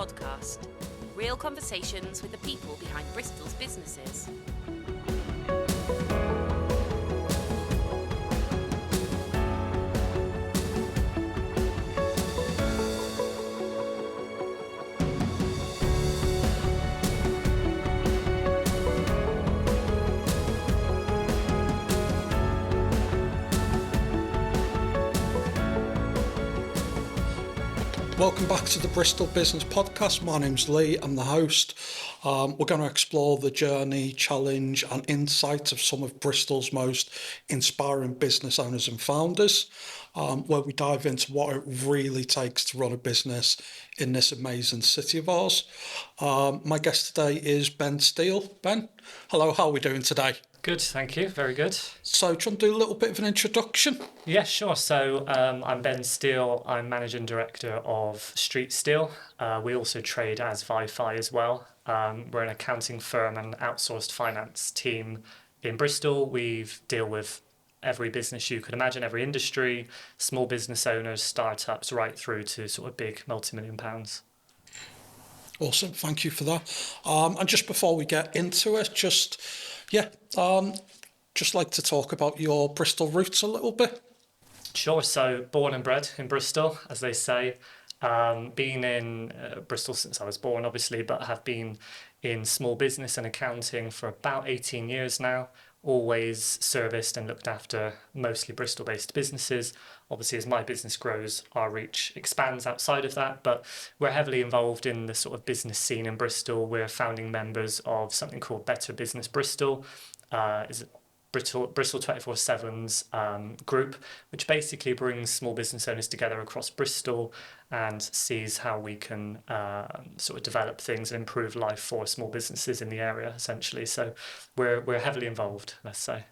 Podcast. Real conversations with the people behind Bristol's businesses. Welcome back to the Bristol Business Podcast. My name's Lee, I'm the host. We're going to explore the journey, challenge and insights of some of Bristol's most inspiring business owners and founders, where we dive into what it really takes to run a business in this amazing city of ours. My guest today is Ben Steele. Ben, hello, how are we doing today? Good, thank you. Very good. So, do you want to do a little bit of an introduction? Yeah, sure. So I'm Ben Steele. I'm Managing Director of Steele. We also trade as Vifi as well. We're an accounting firm and outsourced finance team in Bristol. We deal with every business you could imagine, every industry, small business owners, startups, right through to sort of big multi-million pounds. Awesome, thank you for that. And just before we get into it, just like to talk about your Bristol roots a little bit. Sure. So born and bred in Bristol, as they say. Been in Bristol since I was born, obviously, but have been in small business and accounting for about 18 years now. Always serviced and looked after mostly Bristol-based businesses. Obviously, as my business grows, our reach expands outside of that, but we're heavily involved in the sort of business scene in Bristol. We're founding members of something called Better Business Bristol. Is Bristol 24/7's group, which basically brings small business owners together across Bristol and sees how we can sort of develop things and improve life for small businesses in the area, essentially. So we're heavily involved, let's say.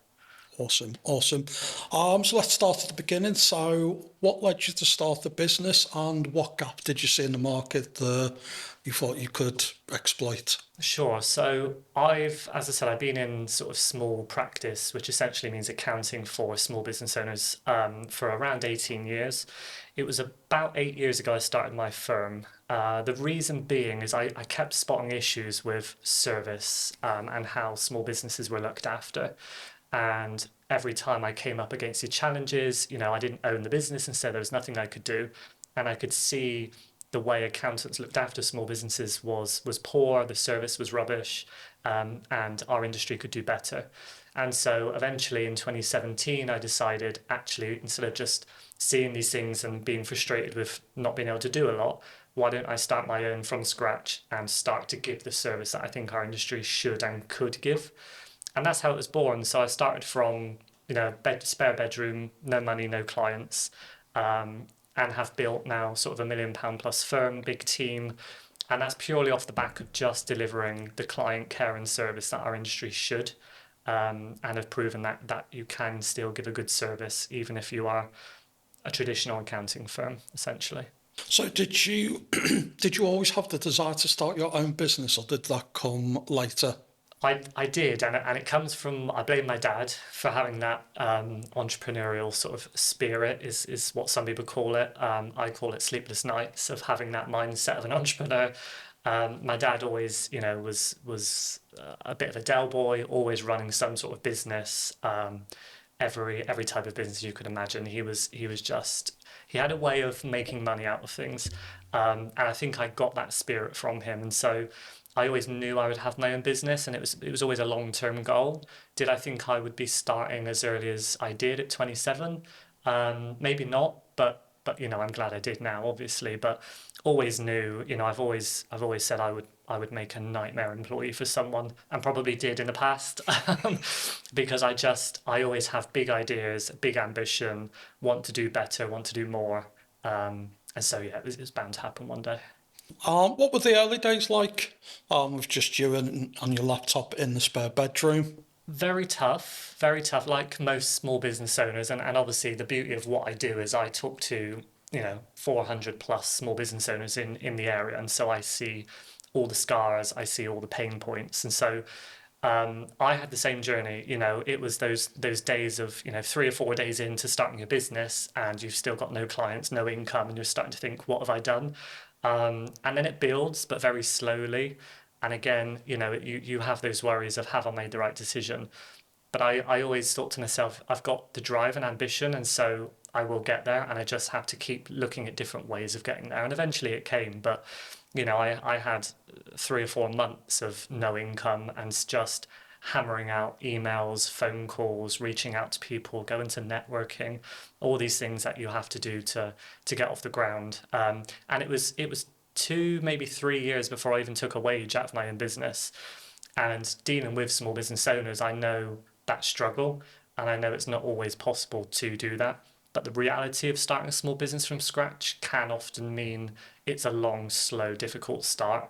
Awesome. So let's start at the beginning. So what led you to start the business and what gap did you see in the market that you thought you could exploit? Sure. So I've been in sort of small practice, which essentially means accounting for small business owners for around 18 years. It was about 8 years ago I started my firm. The reason being is I kept spotting issues with service and how small businesses were looked after. And every time I came up against the challenges, I didn't own the business, and so there was nothing I could do. And I could see the way accountants looked after small businesses was poor, the service was rubbish, and our industry could do better. And so eventually in 2017, I decided, actually, instead of just seeing these things and being frustrated with not being able to do a lot, why don't I start my own from scratch and start to give the service that I think our industry should and could give? And that's how it was born. So I started from, spare bedroom, no money, no clients, and have built now sort of £1 million plus firm, big team. And that's purely off the back of just delivering the client care and service that our industry should, and have proven that you can still give a good service, even if you are a traditional accounting firm, essentially. So did you always have the desire to start your own business, or did that come later? I did, and it comes from, I blame my dad for having that entrepreneurial sort of spirit, is what some people call it. I call it sleepless nights, of having that mindset of an entrepreneur. My dad always, was a bit of a Dell boy, always running some sort of business, every type of business you could imagine. He had a way of making money out of things, and I think I got that spirit from him, and so I always knew I would have my own business, and it was always a long-term goal. Did I think I would be starting as early as I did at 27? Maybe not, but I'm glad I did now, obviously. But always knew, I've always said I would make a nightmare employee for someone, and probably did in the past, because I always have big ideas, big ambition, want to do better, want to do more, and so yeah, it was bound to happen one day. What were the early days like with just you and on your laptop in the spare bedroom? Very tough, like most small business owners. And obviously the beauty of what I do is I talk to, 400 plus small business owners in the area. And so I see all the scars, I see all the pain points. And so I had the same journey. It was those days of 3 or 4 days into starting your business and you've still got no clients, no income, and you're starting to think, what have I done? And then it builds, but very slowly. And again, you have those worries of, have I made the right decision? But I always thought to myself, I've got the drive and ambition, and so I will get there, and I just have to keep looking at different ways of getting there. And eventually it came, but I had 3 or 4 months of no income and just hammering out emails, phone calls, reaching out to people, going to networking, all these things that you have to do to get off the ground. And it was 2, maybe 3 years before I even took a wage out of my own business. And dealing with small business owners, I know that struggle, and I know it's not always possible to do that. But the reality of starting a small business from scratch can often mean it's a long, slow, difficult start.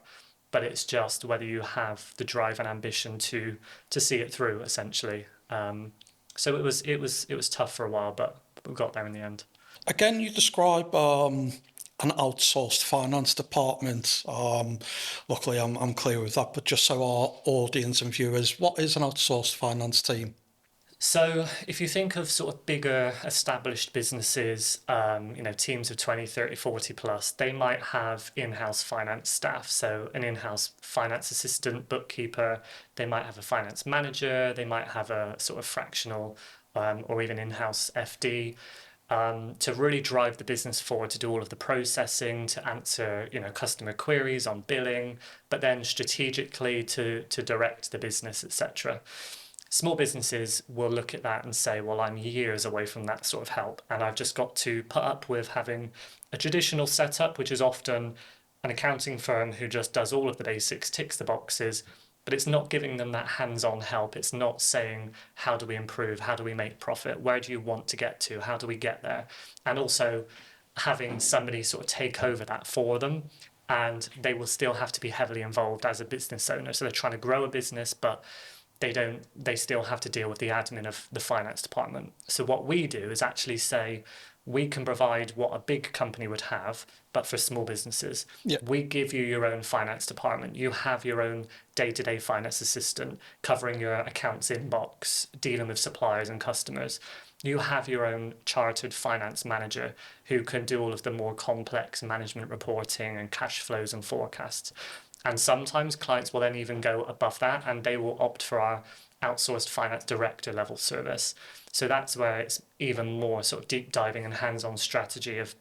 But it's just whether you have the drive and ambition to see it through, essentially. So it was tough for a while, but we got there in the end. Again, you describe an outsourced finance department. Luckily, I'm clear with that, but just so our audience and viewers, what is an outsourced finance team? So if you think of sort of bigger established businesses, teams of 20, 30, 40 plus, they might have in-house finance staff. So an in-house finance assistant, bookkeeper, they might have a finance manager, they might have a sort of fractional or even in-house FD. To really drive the business forward, to do all of the processing, to answer customer queries on billing, but then strategically to direct the business, etc. Small businesses will look at that and say, well, I'm years away from that sort of help, and I've just got to put up with having a traditional setup, which is often an accounting firm who just does all of the basics, ticks the boxes, but it's not giving them that hands-on help. It's not saying, how do we improve? How do we make profit? Where do you want to get to? How do we get there? And also having somebody sort of take over that for them, and they will still have to be heavily involved as a business owner. So they're trying to grow a business, but they still have to deal with the admin of the finance department. So what we do is actually say, we can provide what a big company would have, but for small businesses. Yeah. We give you your own finance department. You have your own day-to-day finance assistant covering your accounts inbox, dealing with suppliers and customers. You have your own chartered finance manager who can do all of the more complex management reporting and cash flows and forecasts. And sometimes clients will then even go above that, and they will opt for our outsourced finance director level service. So that's where it's even more sort of deep diving and hands-on strategy of,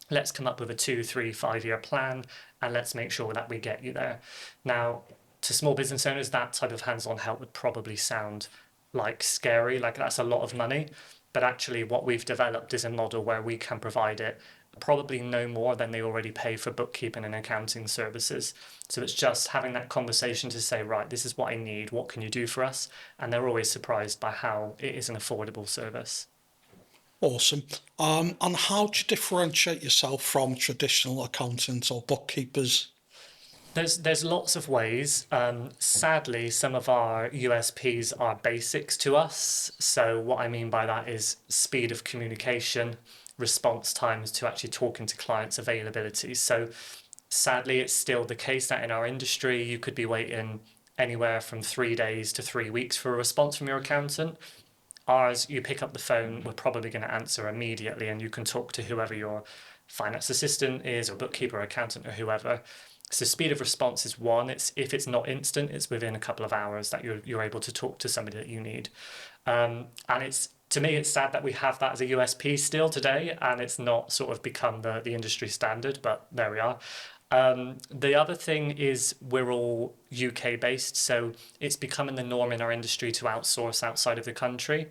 let's come up with a 2, 3, 5 year plan, and let's make sure that we get you there. Now, to small business owners, that type of hands-on help would probably sound like scary, like that's a lot of money. But actually what we've developed is a model where we can provide it probably no more than they already pay for bookkeeping and accounting services. So it's just having that conversation to say, right, this is what I need, what can you do for us? And they're always surprised by how it is an affordable service. Awesome. And how do you differentiate yourself from traditional accountants or bookkeepers? There's lots of ways. Sadly, some of our USPs are basics to us. So what I mean by that is speed of communication, response times to actually talking to clients, availability. So sadly, it's still the case that in our industry, you could be waiting anywhere from 3 days to 3 weeks for a response from your accountant. Ours, you pick up the phone, we're probably going to answer immediately, and you can talk to whoever your finance assistant is, or bookkeeper, or accountant, or whoever. So speed of response is one. If it's not instant, it's within a couple of hours that you're able to talk to somebody that you need. And to me, it's sad that we have that as a USP still today, and it's not sort of become the industry standard, but there we are. The other thing is we're all UK based, so it's becoming the norm in our industry to outsource outside of the country.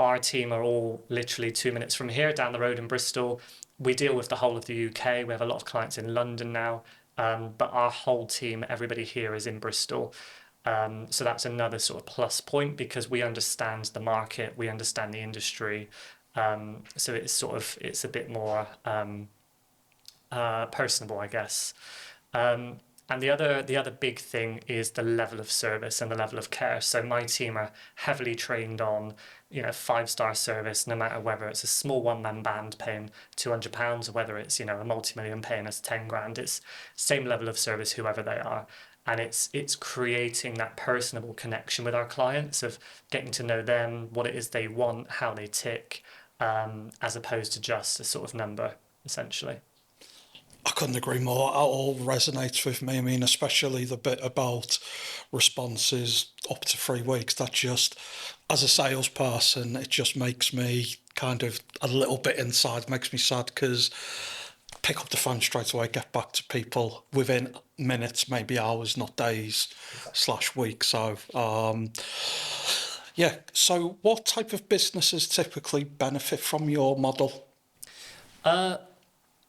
Our team are all literally 2 minutes from here, down the road in Bristol. We deal with the whole of the UK. We have a lot of clients in London now, but our whole team, everybody here is in Bristol. So that's another sort of plus point, because we understand the market, we understand the industry. So it's a bit more personable, I guess. And the other big thing is the level of service and the level of care. So my team are heavily trained on, 5-star service, no matter whether it's a small one-man band paying £200 or whether it's, a multi-million paying us 10 grand. It's same level of service, whoever they are. And it's creating that personable connection with our clients, of getting to know them, what it is they want, how they tick, as opposed to just a sort of number, essentially. I couldn't agree more. It all resonates with me. I mean, especially the bit about responses up to 3 weeks. That just, as a salesperson, it just makes me kind of a little bit inside, makes me sad because pick up the phone straight away, get back to people within minutes, maybe hours, not days slash weeks. So, yeah. So, what type of businesses typically benefit from your model?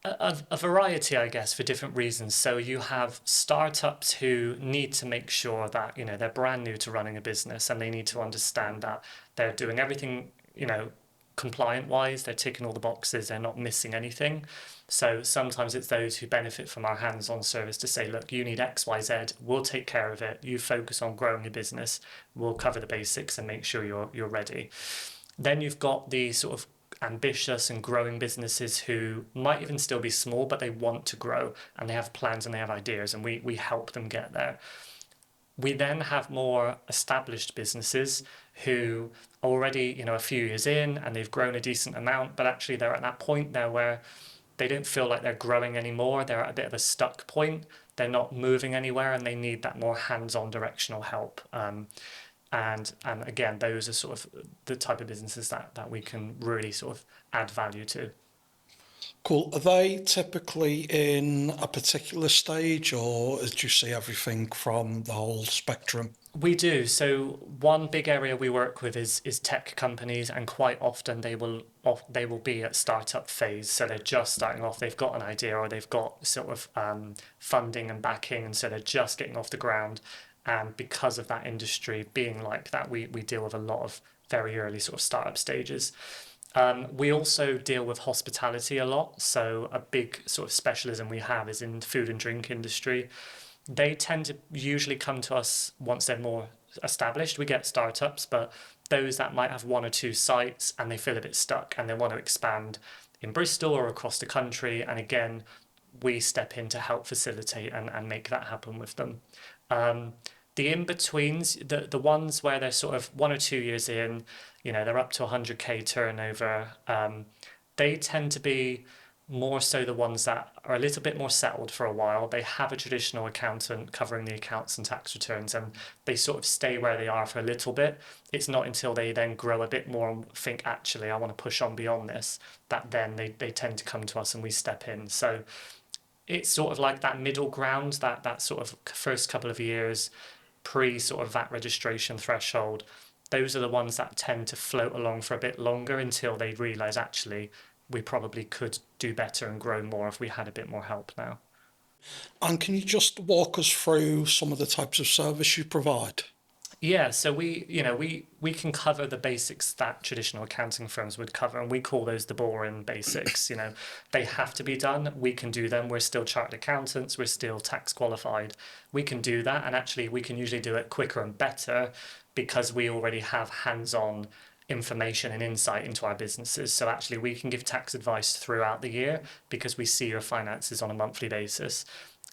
A variety, I guess, for different reasons. So you have startups who need to make sure that, they're brand new to running a business and they need to understand that they're doing everything, compliant wise, they're ticking all the boxes, they're not missing anything. So sometimes it's those who benefit from our hands-on service to say, look, you need X, Y, Z, we'll take care of it. You focus on growing your business, we'll cover the basics and make sure you're ready. Then you've got the sort of ambitious and growing businesses who might even still be small, but they want to grow and they have plans and they have ideas, and we help them get there. We then have more established businesses who are already, a few years in and they've grown a decent amount, but actually they're at that point there where they don't feel like they're growing anymore. They're at a bit of a stuck point. They're not moving anywhere and they need that more hands-on directional help. And again, those are sort of the type of businesses that we can really sort of add value to. Cool. Are they typically in a particular stage, or do you see everything from the whole spectrum? We do. So one big area we work with is tech companies, and quite often they will be at startup phase. So they're just starting off. They've got an idea or they've got sort of funding and backing, and so they're just getting off the ground. And because of that industry being like that, we deal with a lot of very early sort of startup stages. We also deal with hospitality a lot. So a big sort of specialism we have is in food and drink industry. They tend to usually come to us once they're more established. We get startups, but those that might have one or two sites and they feel a bit stuck and they want to expand in Bristol or across the country. And again, we step in to help facilitate and make that happen with them. The in-betweens, the ones where they're sort of 1 or 2 years in, they're up to 100k turnover, they tend to be more so the ones that are a little bit more settled for a while. They have a traditional accountant covering the accounts and tax returns, and they sort of stay where they are for a little bit. It's not until they then grow a bit more and think, actually, I want to push on beyond this, that then they tend to come to us and we step in. So it's sort of like that middle ground, that sort of first couple of years, pre sort of VAT registration threshold. Those are the ones that tend to float along for a bit longer until they realise, actually, we probably could do better and grow more if we had a bit more help now. And can you just walk us through some of the types of service you provide? Yeah, so we can cover the basics that traditional accounting firms would cover, and we call those the boring basics. They have to be done. We can do them. We're still chartered accountants. We're still tax qualified. We can do that, and actually we can usually do it quicker and better because we already have hands-on information and insight into our businesses. So actually we can give tax advice throughout the year because we see your finances on a monthly basis,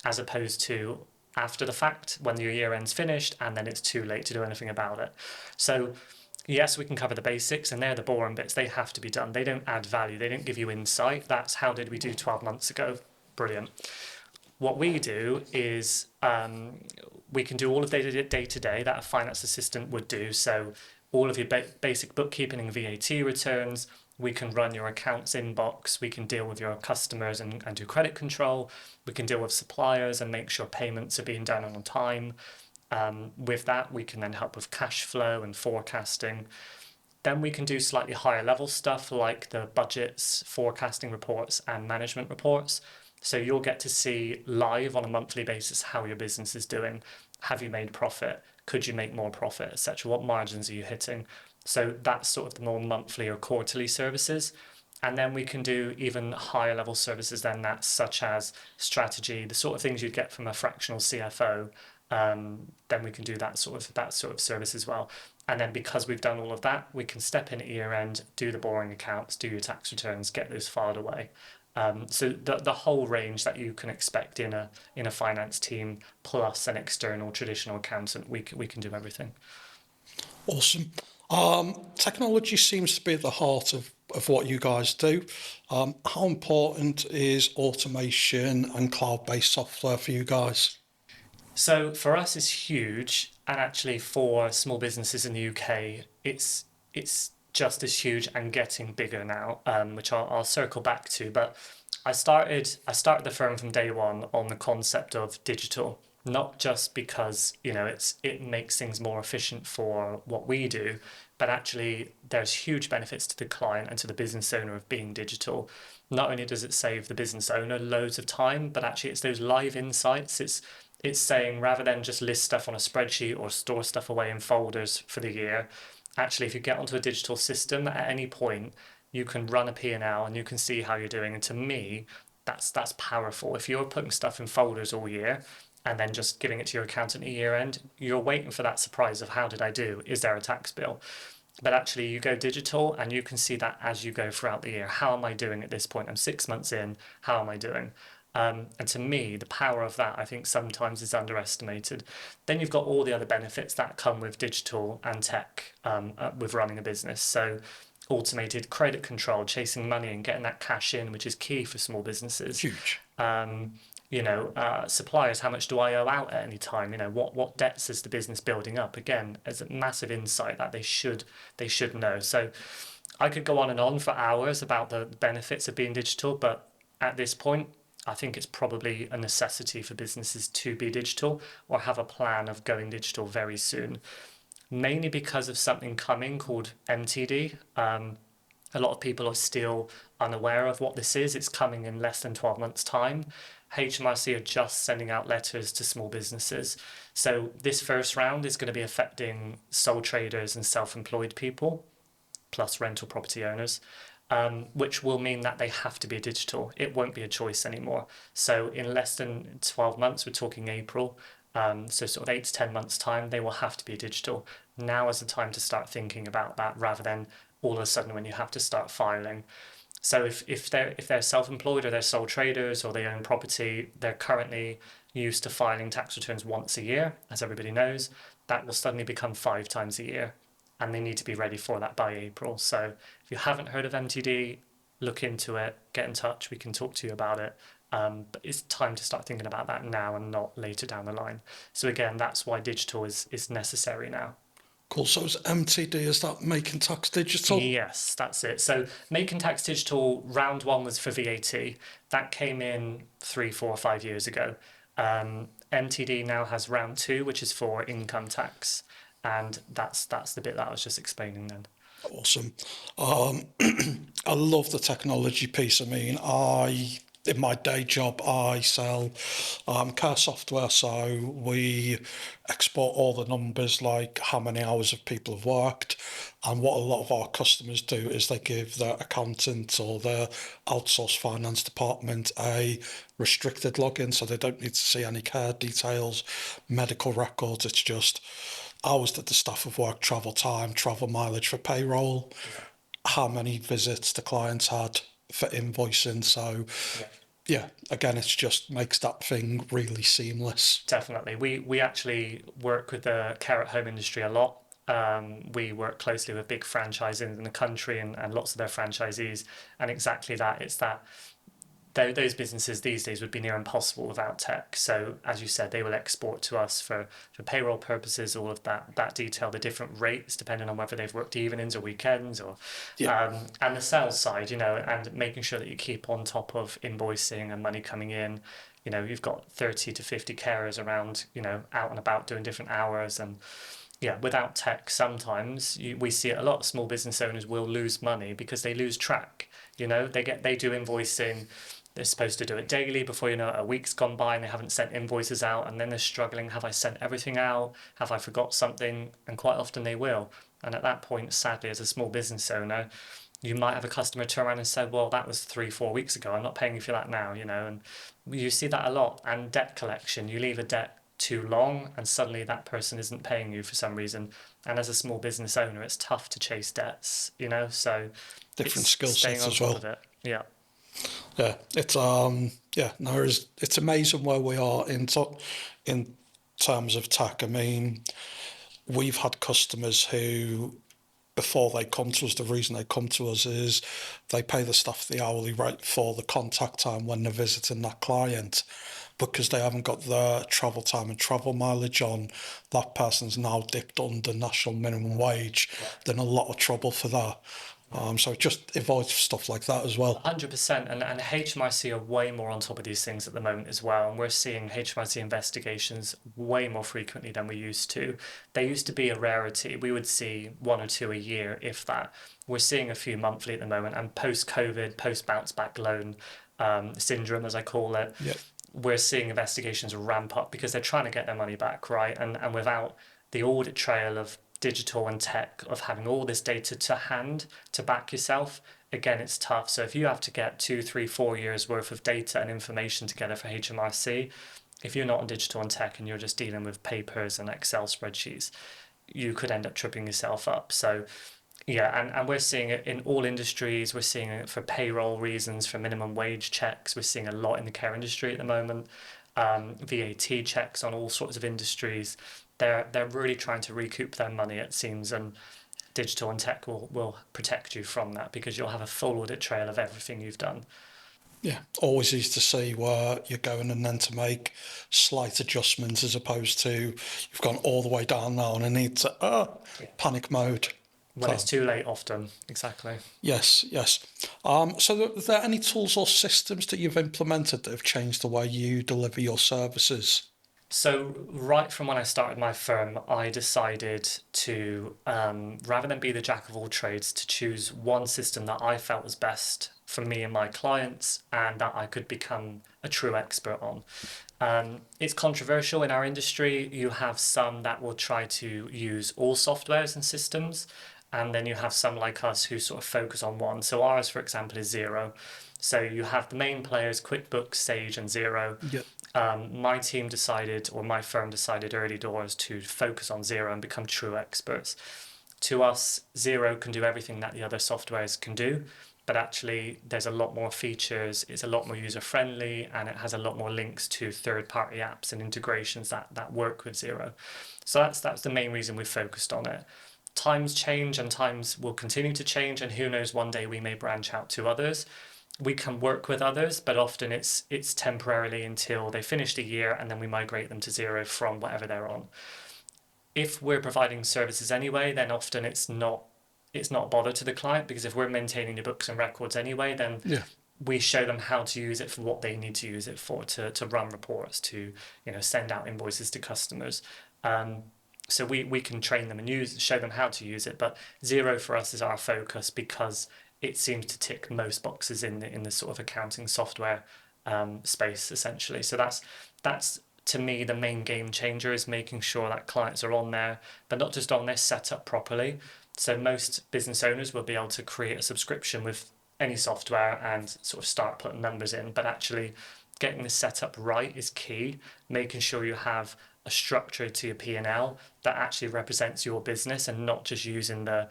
as opposed to after the fact when your year end's finished and then it's too late to do anything about it. So yes, we can cover the basics, and they're the boring bits. They have to be done. They don't add value. They don't give you insight. That's how did we do 12 months ago. Brilliant. What we do is we can do all of the day-to-day that a finance assistant would do. So all of your basic bookkeeping and VAT returns. We can run your accounts inbox. We can deal with your customers and do credit control. We can deal with suppliers and make sure payments are being done on time. With that, we can then help with cash flow and forecasting. Then we can do slightly higher level stuff like the budgets, forecasting reports, and management reports. So you'll get to see live on a monthly basis how your business is doing. Have you made profit? Could you make more profit, etc.? What margins are you hitting? So that's sort of the more monthly or quarterly services. And then we can do even higher level services than that, such as strategy, the sort of things you'd get from a fractional CFO. Then we can do that sort of service as well. And then because we've done all of that, we can step in at year end, do the boring accounts, do your tax returns, get those filed away. So the whole range that you can expect in a finance team plus an external traditional accountant, we can do everything. Awesome. Technology seems to be at the heart of of what you guys do. How important is automation and cloud-based software for you guys? So for us, it's huge, and actually for small businesses in the UK, it's just as huge and getting bigger now, which I'll circle back to. But I started the firm from day one on the concept of digital, not just because it makes things more efficient for what we do, but actually there's huge benefits to the client and to the business owner of being digital. Not only does it save the business owner loads of time, but actually it's those live insights. It's saying, rather than just list stuff on a spreadsheet or store stuff away in folders for the year, actually if you get onto a digital system at any point, you can run a P&L and you can see how you're doing. And to me, that's powerful. If you're putting stuff in folders all year and then just giving it to your accountant at year end, you're waiting for that surprise of how did I do? Is there a tax bill? But actually you go digital and you can see that as you go throughout the year. How am I doing at this point? I'm 6 months in. How am I doing? And to me, the power of that, I think, sometimes is underestimated. Then you've got all the other benefits that come with digital and tech, with running a business. So automated credit control, chasing money and getting that cash in, which is key for small businesses. Huge. Suppliers, how much do I owe out at any time? What debts is the business building up? Again, as a massive insight that they should know. So I could go on and on for hours about the benefits of being digital, but at this point, I think it's probably a necessity for businesses to be digital or have a plan of going digital very soon, mainly because of something coming called MTD. A lot of people are still unaware of what this is. It's coming in less than 12 months' time. HMRC are just sending out letters to small businesses. So this first round is going to be affecting sole traders and self-employed people, plus rental property owners. Which will mean that they have to be digital. It won't be a choice anymore. So in less than 12 months, we're talking April, so sort of 8 to 10 months' time, they will have to be digital. Now is the time to start thinking about that rather than all of a sudden when you have to start filing. So if they're self-employed or they're sole traders or they own property, they're currently used to filing tax returns once a year, as everybody knows. That will suddenly become 5 times a year. And they need to be ready for that by April. So if you haven't heard of MTD, look into it, get in touch, we can talk to you about it. But it's time to start thinking about that now and not later down the line. So again, that's why digital is necessary now. Cool. So is MTD, is that Making Tax Digital? Yes, that's it. So Making Tax Digital, round 1 was for VAT. That came in 3, 4, 5 years ago. MTD now has round 2, which is for income tax. And that's the bit that I was just explaining then. Awesome. I love the technology piece. I mean, in my day job, I sell car software, so we export all the numbers, like how many hours of people have worked. And what a lot of our customers do is they give their accountant or their outsourced finance department a restricted login, so they don't need to see any care details, medical records. It's just hours that the staff have worked, travel time, travel mileage for payroll, how many visits the clients had for invoicing. So yeah, again, it just makes that thing really seamless. Definitely. We actually work with the care at home industry a lot. We work closely with big franchises in the country and lots of their franchisees. And exactly that, it's that those businesses these days would be near impossible without tech. So as you said, they will export to us for payroll purposes, all of that detail, the different rates depending on whether they've worked evenings or weekends or and the sales side, and making sure that you keep on top of invoicing and money coming in. You've got 30 to 50 carers around, out and about doing different hours. And without tech, sometimes we see it a lot. Small business owners will lose money because they lose track. They do invoicing. They're supposed to do it daily. Before you know it, a week's gone by and they haven't sent invoices out, and then they're struggling. Have I sent everything out? Have I forgot something? And quite often they will. And at that point, sadly, as a small business owner, you might have a customer turn around and say, well, that was 3-4 weeks ago. I'm not paying you for that now, and you see that a lot. And debt collection, you leave a debt too long and suddenly that person isn't paying you for some reason. And as a small business owner, it's tough to chase debts, so different skill sets as well. Yeah. Yeah, it's it's amazing where we are in terms of tech. I mean, we've had customers who before they come to us, the reason they come to us is they pay the staff the hourly rate for the contact time when they're visiting that client. Because they haven't got the travel time and travel mileage on, that person's now dipped under national minimum wage. They're in a lot of trouble for that. So it just avoids stuff like that as well. 100%, and HMRC are way more on top of these things at the moment as well, and we're seeing HMRC investigations way more frequently than we used to. They used to be a rarity. We would see one or two a year, if that. We're seeing a few monthly at the moment, and post-COVID, post-bounce-back loan syndrome, as I call it, we're seeing investigations ramp up because they're trying to get their money back, right? And without the audit trail of digital and tech, of having all this data to hand to back yourself, again, it's tough. So if you have to get 2, 3, 4 years worth of data and information together for HMRC, if you're not on digital and tech and you're just dealing with papers and Excel spreadsheets, you could end up tripping yourself up. So yeah, and we're seeing it in all industries. We're seeing it for payroll reasons, for minimum wage checks. We're seeing a lot in the care industry at the moment. VAT checks on all sorts of industries. They're really trying to recoup their money, it seems, and digital and tech will protect you from that because you'll have a full audit trail of everything you've done. Yeah, always easy to see where you're going and then to make slight adjustments as opposed to you've gone all the way down now and I need to panic mode. When it's too late often, exactly. Yes. So are there any tools or systems that you've implemented that have changed the way you deliver your services? So right from when I started my firm, I decided to, rather than be the jack of all trades, to choose one system that I felt was best for me and my clients and that I could become a true expert on. It's controversial in our industry. You have some that will try to use all softwares and systems, and then you have some like us who sort of focus on one. So ours, for example, is Xero. So you have the main players, QuickBooks, Sage, and Xero. Yep. My team decided, or my firm decided early doors to focus on Xero and become true experts. To us, Xero can do everything that the other softwares can do, but actually there's a lot more features, it's a lot more user-friendly, and it has a lot more links to third-party apps and integrations that work with Xero. So that's the main reason we focused on it. Times change and times will continue to change, and who knows, one day we may branch out to others. We can work with others, but often it's temporarily until they finish the year and then we migrate them to Xero from whatever they're on. If we're providing services anyway, then often it's not a bother to the client, because if we're maintaining the books and records anyway, then we show them how to use it for what they need to use it for, to run reports, to send out invoices to customers. So we can train them and show them how to use it, but Xero for us is our focus because it seems to tick most boxes in the sort of accounting software space, essentially. So that's to me the main game changer, is making sure that clients are on there, but not just on there, set up properly. So most business owners will be able to create a subscription with any software and sort of start putting numbers in, but actually getting the setup right is key. Making sure you have a structure to your P&L that actually represents your business, and not just using the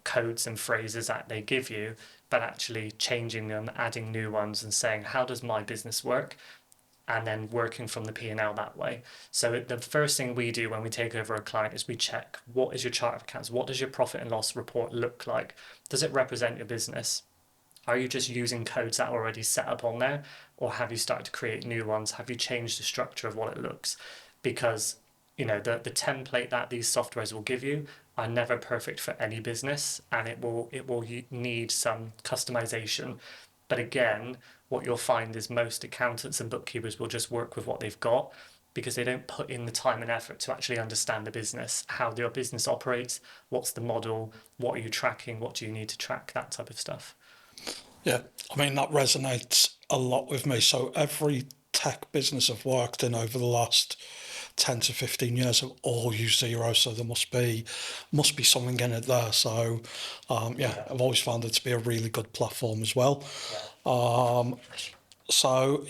codes and phrases that they give you, but actually changing them, adding new ones, and saying, how does my business work? And then working from the P&L that way. So the first thing we do when we take over a client is we check, what is your chart of accounts? What does your profit and loss report look like? Does it represent your business? Are you just using codes that are already set up on there? Or have you started to create new ones? Have you changed the structure of what it looks? Because the template that these softwares will give you are never perfect for any business, and it will need some customization. But again, what you'll find is most accountants and bookkeepers will just work with what they've got, because they don't put in the time and effort to actually understand the business, how your business operates, what's the model, what are you tracking, what do you need to track, that type of stuff. Yeah, I mean, that resonates a lot with me. So every tech business I've worked in over the last 10 to 15 years have all used Xero, so there must be something in it there. So I've always found it to be a really good platform as well. So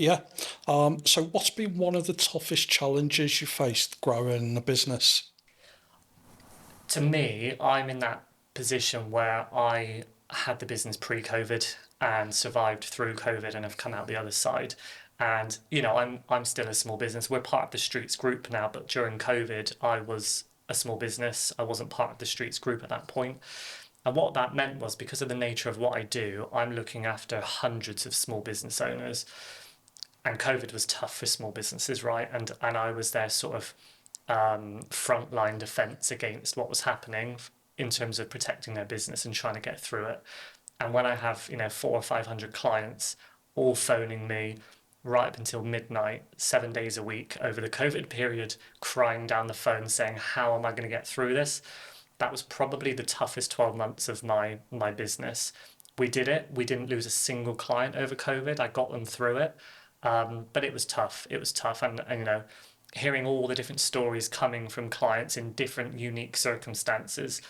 what's been one of the toughest challenges you faced growing a business? To me, I'm in that position where I had the business pre-COVID and survived through COVID and have come out the other side. And I'm still a small business. We're part of the Streets group now, but during COVID, I was a small business. I wasn't part of the Streets group at that point. And what that meant was, because of the nature of what I do, I'm looking after hundreds of small business owners. And COVID was tough for small businesses, right? And I was their sort of frontline defense against what was happening in terms of protecting their business and trying to get through it. And when I have, 400 or 500 clients all phoning me right up until midnight, 7 days a week over the COVID period, crying down the phone saying, how am I going to get through this? That was probably the toughest 12 months of my business. We did it. We didn't lose a single client over COVID. I got them through it. But it was tough. It was tough. And hearing all the different stories coming from clients in different unique circumstances,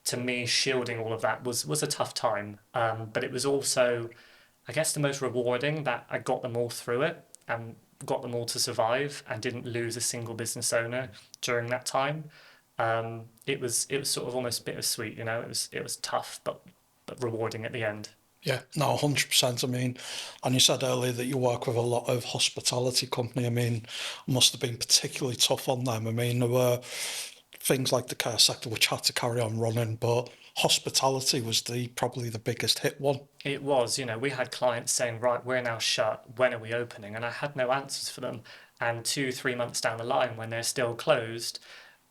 to me, shielding all of that was a tough time. But it was also, I guess, the most rewarding that I got them all through it and got them all to survive and didn't lose a single business owner during that time. It was sort of almost bittersweet, it was tough, but rewarding at the end. Yeah, no, 100%. I mean, and you said earlier that you work with a lot of hospitality company. I mean, must have been particularly tough on them. I mean, there were things like the care sector which had to carry on running, but hospitality was probably the biggest hit one. It was, we had clients saying, right, we're now shut. When are we opening? And I had no answers for them. And 2-3 months down the line, when they're still closed,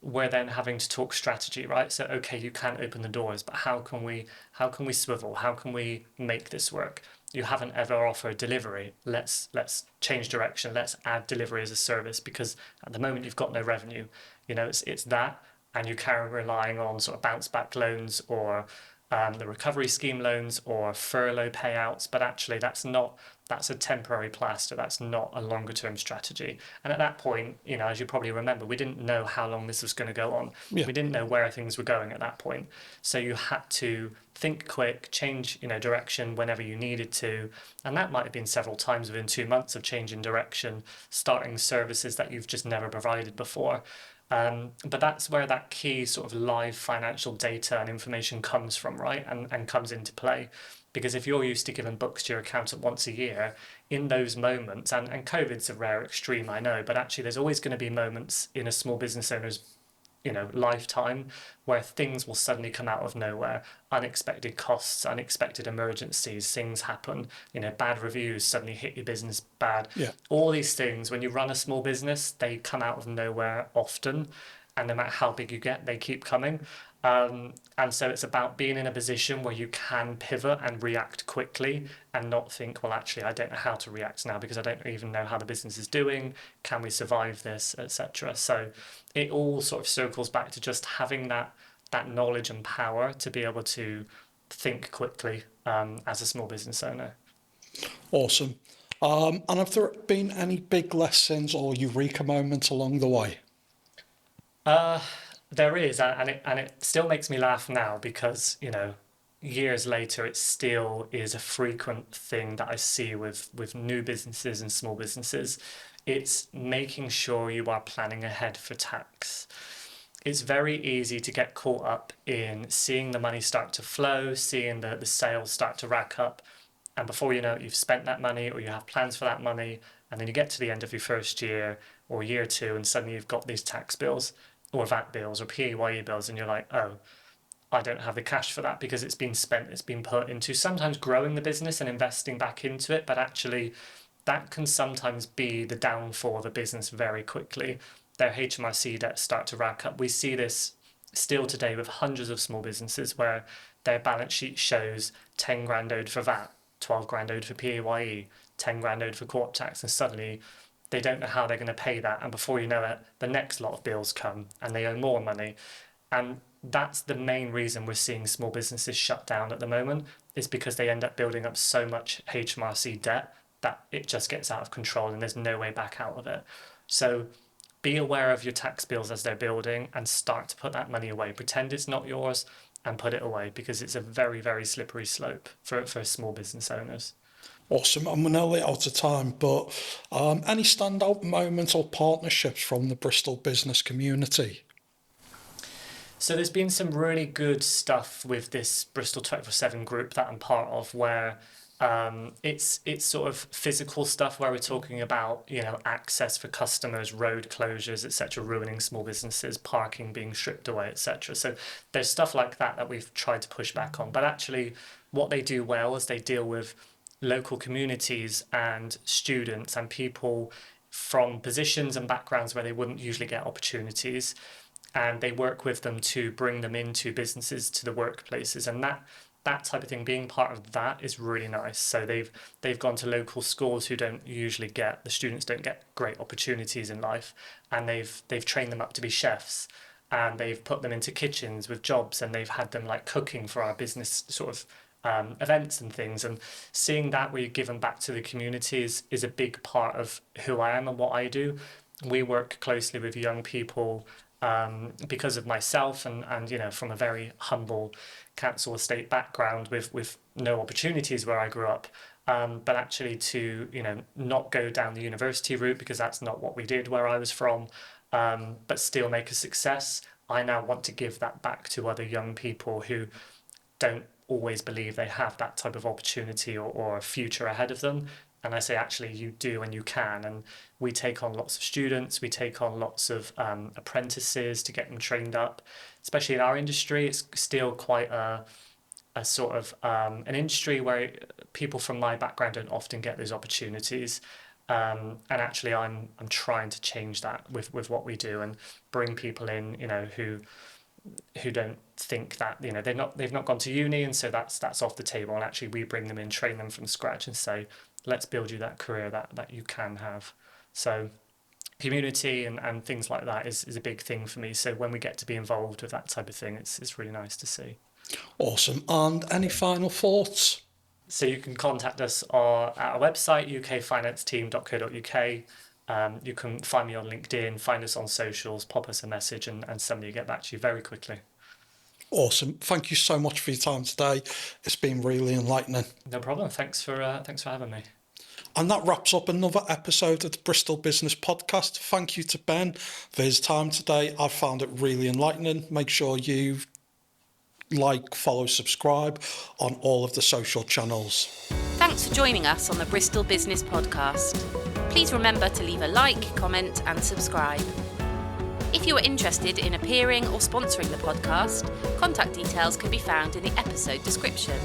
we're then having to talk strategy, right? So, okay, you can't open the doors, but how can we swivel? How can we make this work? You haven't ever offered delivery. Let's change direction. Let's add delivery as a service, because at the moment you've got no revenue. It's that, and you carry relying on sort of bounce back loans or the recovery scheme loans or furlough payouts, but actually that's a temporary plaster. That's not a longer term strategy. And at that point, as you probably remember, we didn't know how long this was going to go on. Yeah. We didn't know where things were going at that point. So you had to think quick, change, direction whenever you needed to. And that might have been several times within 2 months of changing direction, starting services that you've just never provided before. But that's where that key sort of live financial data and information comes from, right? And comes into play. Because if you're used to giving books to your accountant once a year, in those moments, and COVID's a rare extreme, I know, but actually there's always going to be moments in a small business owner's lifetime where things will suddenly come out of nowhere. Unexpected costs, unexpected emergencies, things happen, bad reviews suddenly hit your business bad. Yeah. All these things, when you run a small business, they come out of nowhere often. And no matter how big you get, they keep coming. And so it's about being in a position where you can pivot and react quickly and not think, well, actually, I don't know how to react now because I don't even know how the business is doing. Can we survive this, etc.? So it all sort of circles back to just having that knowledge and power to be able to think quickly as a small business owner. Awesome. And have there been any big lessons or Eureka moments along the way? There is, and it still makes me laugh now because, years later, it still is a frequent thing that I see with new businesses and small businesses. It's making sure you are planning ahead for tax. It's very easy to get caught up in seeing the money start to flow, seeing the sales start to rack up, and before you know it, you've spent that money or you have plans for that money, and then you get to the end of your first year or year two, and suddenly you've got these tax bills or VAT bills or PAYE bills, and you're like, oh, I don't have the cash for that because it's been spent, it's been put into sometimes growing the business and investing back into it, but actually that can sometimes be the downfall of a business very quickly. Their HMRC debts start to rack up. We see this still today with hundreds of small businesses where their balance sheet shows 10 grand owed for VAT, 12 grand owed for PAYE, 10 grand owed for corp tax, and suddenly they don't know how they're going to pay that. And before you know it, the next lot of bills come and they owe more money. And that's the main reason we're seeing small businesses shut down at the moment, is because they end up building up so much HMRC debt that it just gets out of control and there's no way back out of it. So be aware of your tax bills as they're building and start to put that money away. Pretend it's not yours and put it away, because it's a very, very slippery slope for small business owners. Awesome. I'm nearly out of time, but any standout moments or partnerships from the Bristol business community? So there's been some really good stuff with this Bristol 24/7 group that I'm part of, where It's sort of physical stuff where we're talking about, access for customers, road closures, etc., ruining small businesses, parking being stripped away, etc. So there's stuff like that we've tried to push back on. But actually, what they do well is they deal with local communities and students and people from positions and backgrounds where they wouldn't usually get opportunities, and they work with them to bring them into businesses, to the workplaces, and that type of thing, being part of that is really nice. So they've gone to local schools who don't usually get, the students don't get great opportunities in life, and they've trained them up to be chefs, and they've put them into kitchens with jobs, and they've had them like cooking for our business sort of events and things. And seeing that we give them back to the community is a big part of who I am and what I do. We work closely with young people because of myself and from a very humble council estate background with no opportunities where I grew up, but actually to not go down the university route, because that's not what we did where I was from, but still make a success. I now want to give that back to other young people who don't always believe they have that type of opportunity or a future ahead of them. And I say, actually, you do and you can. And we take on lots of students, we take on lots of apprentices to get them trained up. Especially in our industry, it's still quite a sort of an industry where people from my background don't often get those opportunities. And actually, I'm trying to change that with what we do and bring people in, who don't think that they've not gone to uni, and so that's off the table. And actually, we bring them in, train them from scratch, and say, let's build you that career that you can have. So community and things like that is a big thing for me. So when we get to be involved with that type of thing, it's really nice to see. Awesome. And any final thoughts? So you can contact us at our website, ukfinanceteam.co.uk. You can find me on LinkedIn, find us on socials, pop us a message, and somebody will get back to you very quickly. Awesome. Thank you so much for your time today. It's been really enlightening. No problem. Thanks for having me. And that wraps up another episode of the Bristol Business Podcast. Thank you to Ben for his time today. I found it really enlightening. Make sure you follow, subscribe on all of the social channels. Thanks for joining us on the Bristol Business Podcast. Please remember to leave a like, comment and subscribe. If you are interested in appearing or sponsoring the podcast, contact details can be found in the episode description.